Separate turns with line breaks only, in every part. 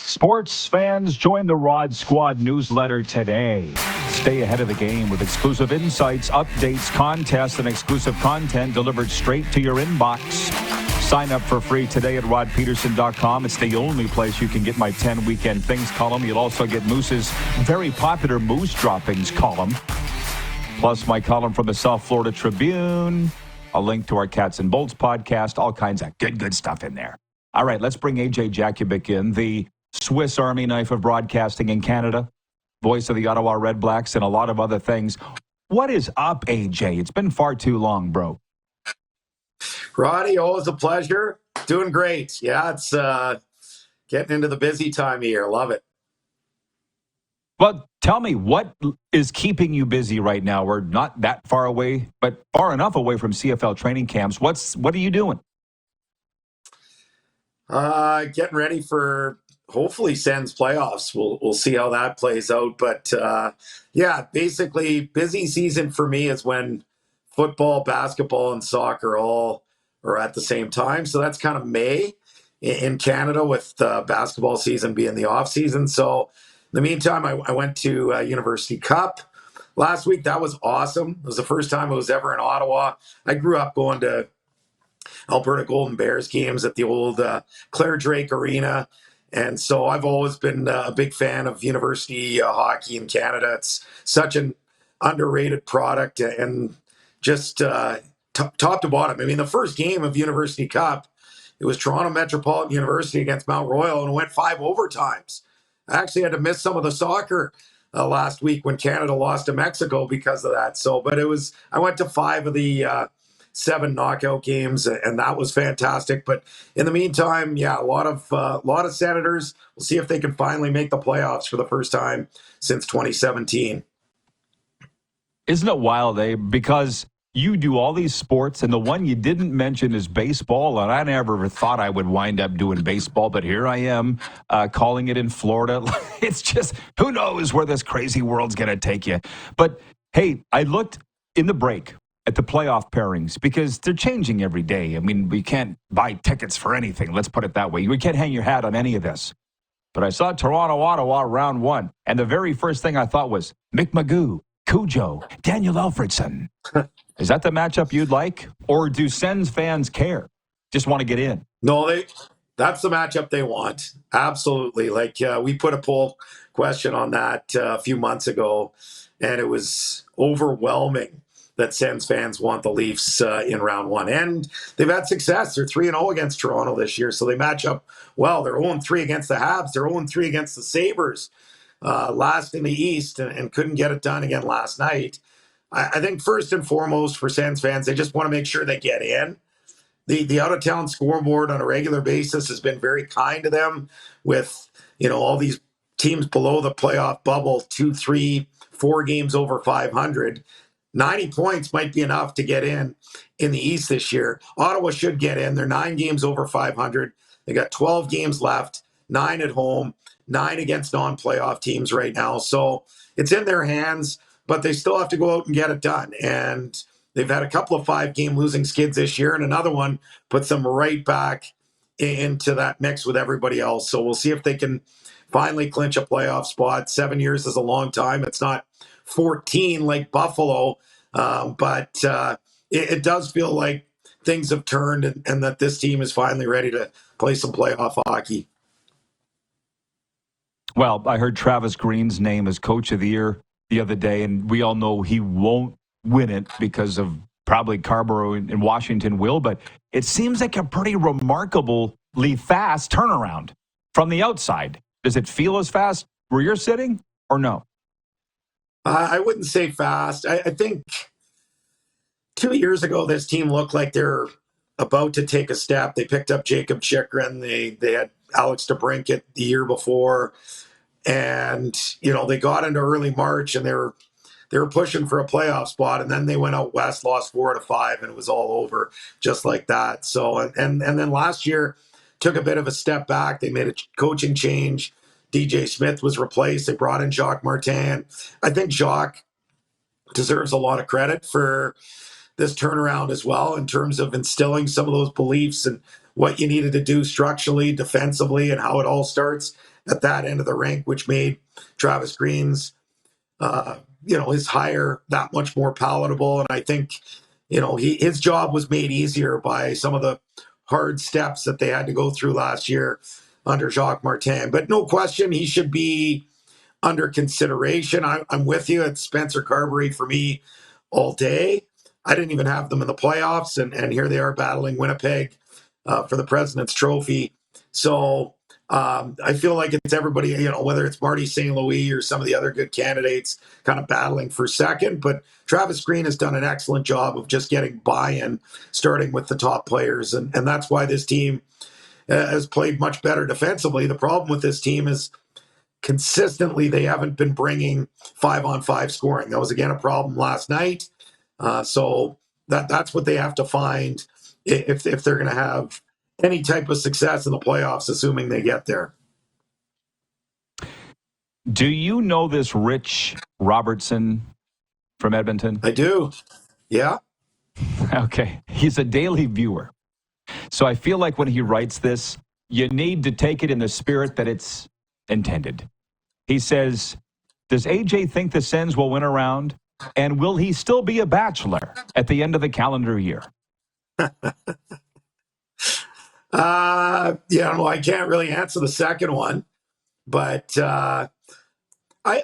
Sports fans, join the Rod Squad newsletter today. Stay ahead of the game with exclusive insights, updates, contests, and exclusive content delivered straight to your inbox. Sign up for free today at rodpedersen.com. It's the only place you can get my 10 weekend things column. You'll also get Moose's very popular Moose droppings column, plus my column from the South Florida Tribune, a link to our Cats and Bolts podcast, all kinds of good stuff in there. All right, let's bring AJ Jakubec in, the Swiss Army knife of broadcasting in Canada, voice of the Ottawa REDBLACKS, and a lot of other things. What is up, AJ? It's been far too long, bro.
Roddy, always a pleasure. Doing great. Yeah, it's getting into the busy time of year. Love it.
Well, tell me, what is keeping you busy right now? We're not that far away, but far enough away from CFL training camps. What are you doing?
Getting ready for hopefully Sens playoffs. We'll see how that plays out. But yeah, basically busy season for me is when football, basketball, and soccer all are at the same time. So that's kind of May in Canada, with basketball season being the off season. So in the meantime, I went to University Cup last week. That was awesome. It was the first time I was ever in Ottawa. I grew up going to Alberta Golden Bears games at the old Claire Drake Arena. And so I've always been a big fan of university hockey in Canada. It's such an underrated product, and just top to bottom. I mean, the first game of University Cup, it was Toronto Metropolitan University against Mount Royal, and it went 5 overtimes. I actually had to miss some of the soccer last week when Canada lost to Mexico because of that. So, but I went to 5 of the 7 knockout games, and that was fantastic. But in the meantime, yeah, a lot of Senators. We'll see if they can finally make the playoffs for the first time since 2017.
Isn't it wild, eh? Because you do all these sports, and the one you didn't mention is baseball, and I never thought I would wind up doing baseball, but here I am calling it in Florida. It's just, who knows where this crazy world's going to take you. But, hey, I looked in the break at the playoff pairings because they're changing every day. I mean, we can't buy tickets for anything. Let's put it that way. We can't hang your hat on any of this. But I saw Toronto, Ottawa, round 1, and the very first thing I thought was Mick Magoo, Cujo, Daniel Alfredson. Is that the matchup you'd like? Or do Sens fans care? Just want to get in?
No, that's the matchup they want. Absolutely. Like we put a poll question on that a few months ago, and it was overwhelming that Sens fans want the Leafs in round 1. And they've had success. They're 3-0 against Toronto this year, so they match up well. They're 0-3 against the Habs. They're 0-3 against the Sabres, last in the East, and couldn't get it done again last night. I think first and foremost for Sens fans, they just want to make sure they get in. The out-of-town scoreboard on a regular basis has been very kind to them with, all these teams below the playoff bubble, 2, 3, 4 games over 500. 90 points might be enough to get in the East this year. Ottawa should get in. They're 9 games over 500. They got 12 games left, 9 at home, 9 against non-playoff teams right now. So it's in their hands, but they still have to go out and get it done. And they've had a couple of 5-game losing skids this year, and another one puts them right back into that mix with everybody else. So we'll see if they can finally clinch a playoff spot. 7 years is a long time. It's not 14 like Buffalo, but it does feel like things have turned and that this team is finally ready to play some playoff hockey.
Well, I heard Travis Green's name as Coach of the Year the other day, and we all know he won't win it because of probably Scarborough and Washington will, but it seems like a pretty remarkably fast turnaround from the outside. Does it feel as fast where you're sitting or no?
I wouldn't say fast. I think 2 years ago, this team looked like they're about to take a step. They picked up Jacob Chikrin. They had Alex DeBrincat the year before. And, they got into early March and they were pushing for a playoff spot. And then they went out west, lost 4 out of 5, and it was all over just like that. So, and then last year took a bit of a step back. They made a coaching change. DJ Smith was replaced. They brought in Jacques Martin. I think Jacques deserves a lot of credit for this turnaround as well in terms of instilling some of those beliefs and what you needed to do structurally, defensively, and how it all starts at that end of the rink, which made Travis Green's, his hire that much more palatable. And I think, his job was made easier by some of the hard steps that they had to go through last year under Jacques Martin. But no question, he should be under consideration. I'm with you. It's Spencer Carberry for me all day. I didn't even have them in the playoffs, and here they are battling Winnipeg for the President's Trophy. So I feel like it's everybody, whether it's Marty St. Louis or some of the other good candidates kind of battling for second. But Travis Green has done an excellent job of just getting buy-in, starting with the top players. And that's why this team has played much better defensively. The problem with this team is consistently they haven't been bringing 5-on-5 scoring. That was, again, a problem last night. So that's what they have to find if they're going to have any type of success in the playoffs, assuming they get there.
Do you know this Rich Robertson from Edmonton?
I do. Yeah.
Okay. He's a daily viewer. So I feel like when he writes this, you need to take it in the spirit that it's intended. He says, does AJ think the Sens will win a round? And will he still be a bachelor at the end of the calendar year?
I can't really answer the second one, but I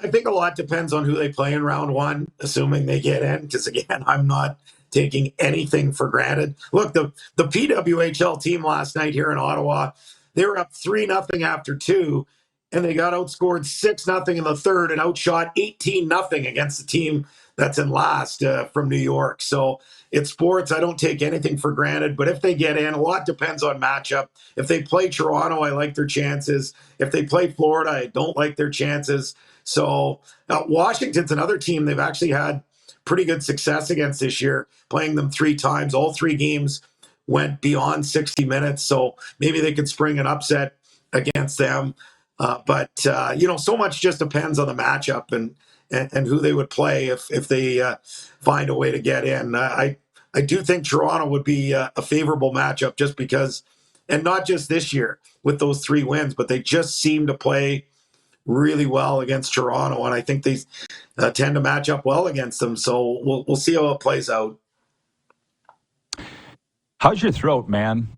think a lot depends on who they play in round one, assuming they get in, because again, I'm not taking anything for granted. Look, the PWHL team last night here in Ottawa, they were up 3-0 after 2, and they got outscored 6-0 in the third and outshot 18-0 against the team that's in last from New York. So it's sports. I don't take anything for granted. But if they get in, a lot depends on matchup. If they play Toronto, I like their chances. If they play Florida, I don't like their chances. So Washington's another team they've actually had pretty good success against this year, playing them 3 times. All 3 games went beyond 60 minutes. So maybe they could spring an upset against them. But so much just depends on the matchup and who they would play if they find a way to get in. I do think Toronto would be a favorable matchup just because, and not just this year with those 3 wins, but they just seem to play really well against Toronto, and I think they tend to match up well against them. So we'll see how it plays out.
How's your throat, man?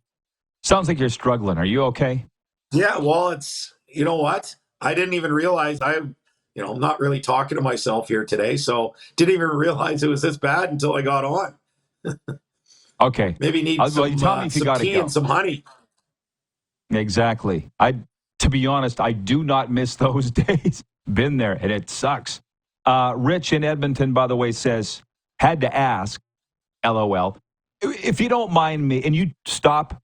Sounds like you're struggling. Are you okay?
Yeah, well, it's, you know what? I didn't even realize I'm not really talking to myself here today, so didn't even realize it was this bad until I got on.
Okay.
Maybe need some tea and some honey.
Exactly. To be honest, I do not miss those days. Been there, and it sucks. Rich in Edmonton, by the way, says, had to ask, LOL, if you don't mind me, and you stop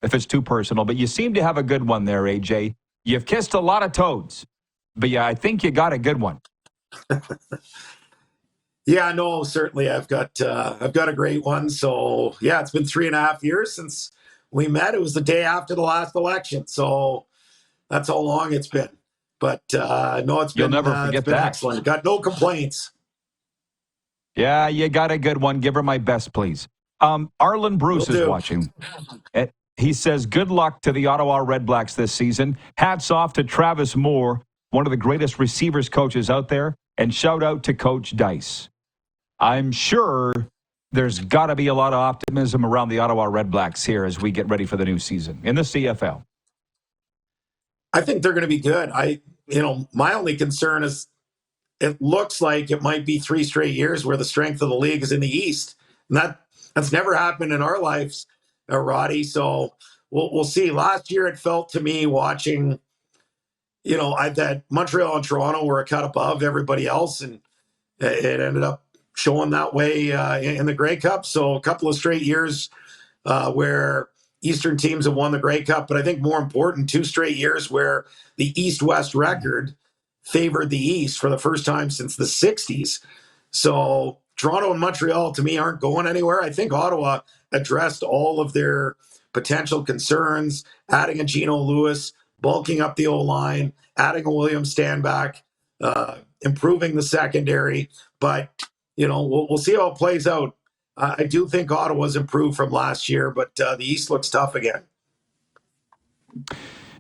if it's too personal, but you seem to have a good one there, AJ. You've kissed a lot of toads, but yeah, I think you got a good one.
Yeah, no, certainly I've got a great one. So yeah, it's been 3.5 years since we met. It was the day after the last election, so that's how long it's been. But no,
You'll never forget that.
Excellent. Got no complaints.
Yeah, you got a good one. Give her my best, please. Arlen Bruce is watching. He says, good luck to the Ottawa REDBLACKS this season. Hats off to Travis Moore, one of the greatest receivers coaches out there. And shout out to Coach Dice. I'm sure there's got to be a lot of optimism around the Ottawa REDBLACKS here as we get ready for the new season in the CFL.
I think they're going to be good. My only concern is it looks like it might be 3 straight years where the strength of the league is in the East. And that's never happened in our lives, Roddy. So we'll see. Last year, it felt to me watching, that Montreal and Toronto were a cut above everybody else. And it ended up showing that way in the Grey Cup. So a couple of straight years where Eastern teams have won the Grey Cup. But I think more important, 2 straight years where the East-West record favored the East for the first time since the 60s. So Toronto and Montreal, to me, aren't going anywhere. I think Ottawa addressed all of their potential concerns, adding a Geno Lewis, bulking up the O-line, adding a William Stanback, improving the secondary. But, we'll see how it plays out. I do think Ottawa's improved from last year, but the East looks tough again.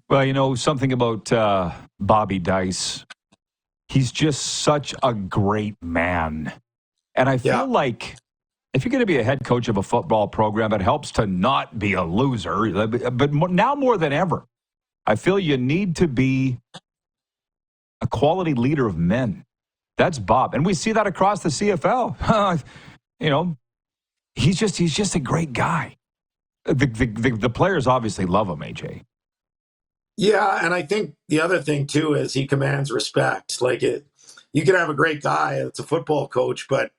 Well, something about Bobby Dice. He's just such a great man. And I
Yeah.
feel like if you're going to be a head coach of a football program, it helps to not be a loser. But now more than ever, I feel you need to be a quality leader of men. That's Bob. And we see that across the CFL. He's just a great guy. The players obviously love him, AJ.
Yeah, and I think the other thing too is he commands respect. You can have a great guy that's a football coach, but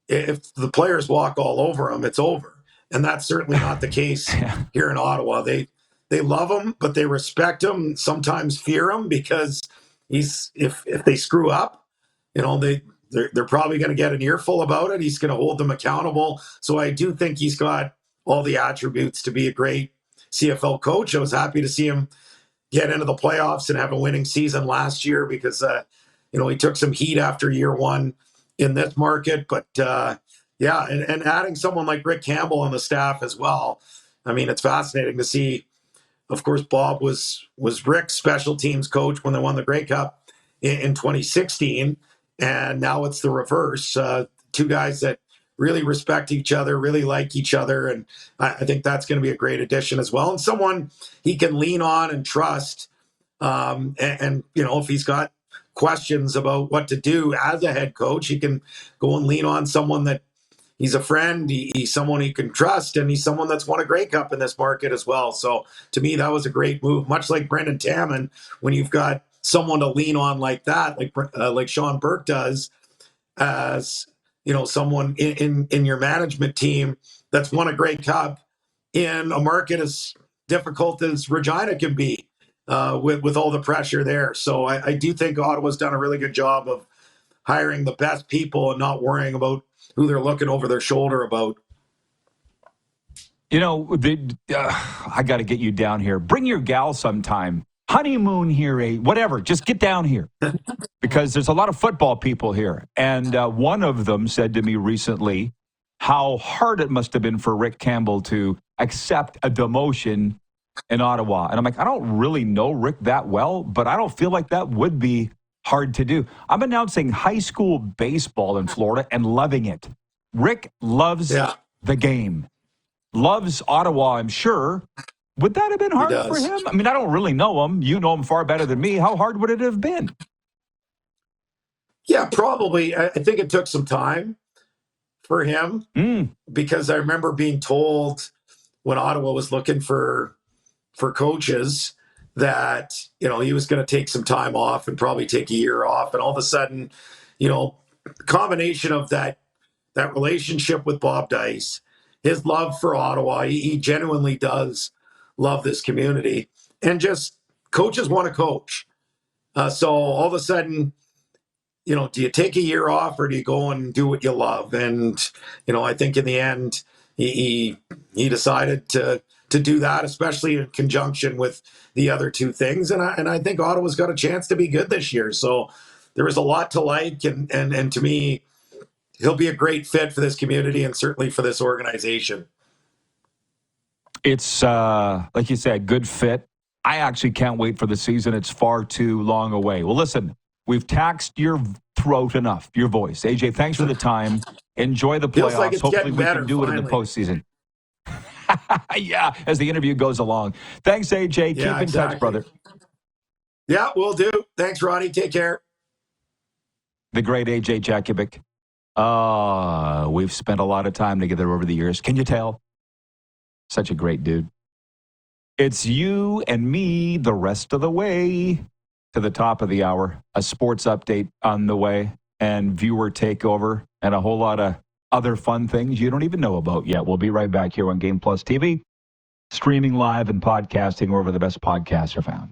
if the players walk all over him, it's over. And that's certainly not the case here in Ottawa. They love him, but they respect him, sometimes fear him, because if they screw up, they're probably going to get an earful about it. He's going to hold them accountable. So I do think he's got all the attributes to be a great CFL coach. I was happy to see him get into the playoffs and have a winning season last year because, he took some heat after year one in this market. But, and adding someone like Rick Campbell on the staff as well. I mean, it's fascinating to see. Of course, Bob was Rick's special teams coach when they won the Grey Cup in 2016. And now it's the reverse. Two guys that really respect each other, really like each other. And I think that's going to be a great addition as well. And someone he can lean on and trust. If he's got questions about what to do as a head coach, he can go and lean on someone that he's a friend. He's someone he can trust, and he's someone that's won a Grey Cup in this market as well. So to me, that was a great move, much like Brendan Tannen. When you've got someone to lean on like that, like Sean Burke does, as someone in your management team that's won a Grey Cup in a market as difficult as Regina can be, with all the pressure there. So I do think Ottawa's done a really good job of hiring the best people and not worrying about who they're looking over their shoulder about.
I got to get you down here. Bring your gal sometime. Honeymoon here, whatever. Just get down here. Because there's a lot of football people here. And one of them said to me recently how hard it must have been for Rick Campbell to accept a demotion in Ottawa. And I'm like, I don't really know Rick that well, but I don't feel like that would be hard to do. I'm announcing high school baseball in Florida and loving it. Rick loves the game. Loves Ottawa, I'm sure. Would that have been hard for him? I mean, I don't really know him. You know him far better than me. How hard would it have been?
Yeah, probably. I think it took some time for him because I remember being told when Ottawa was looking for coaches that, he was going to take some time off and probably take a year off. And all of a sudden, the combination of that relationship with Bob Dice, his love for Ottawa, he genuinely does love this community, and just coaches want to coach. So all of a sudden, do you take a year off or do you go and do what you love? And, I think in the end, he decided to do that, especially in conjunction with the other two things. And I think Ottawa's got a chance to be good this year. So there is a lot to like. And to me, he'll be a great fit for this community and certainly for this organization.
It's, like you said, good fit. I actually can't wait for the season. It's far too long away. Well, listen, we've taxed your throat enough, your voice. AJ, thanks for the time. Enjoy the playoffs.
Like
hopefully we
better,
can do
finally.
it in the postseason. Yeah, as the interview goes along. Thanks, AJ. Keep in touch, brother.
Yeah, will do. Thanks, Ronnie. Take care.
The great AJ Jakubec. We've spent a lot of time together over the years. Can you tell? Such a great dude. It's you and me the rest of the way to the top of the hour. A sports update on the way and viewer takeover and a whole lot of other fun things you don't even know about yet. We'll be right back here on Game Plus TV, streaming live and podcasting wherever the best podcasts are found.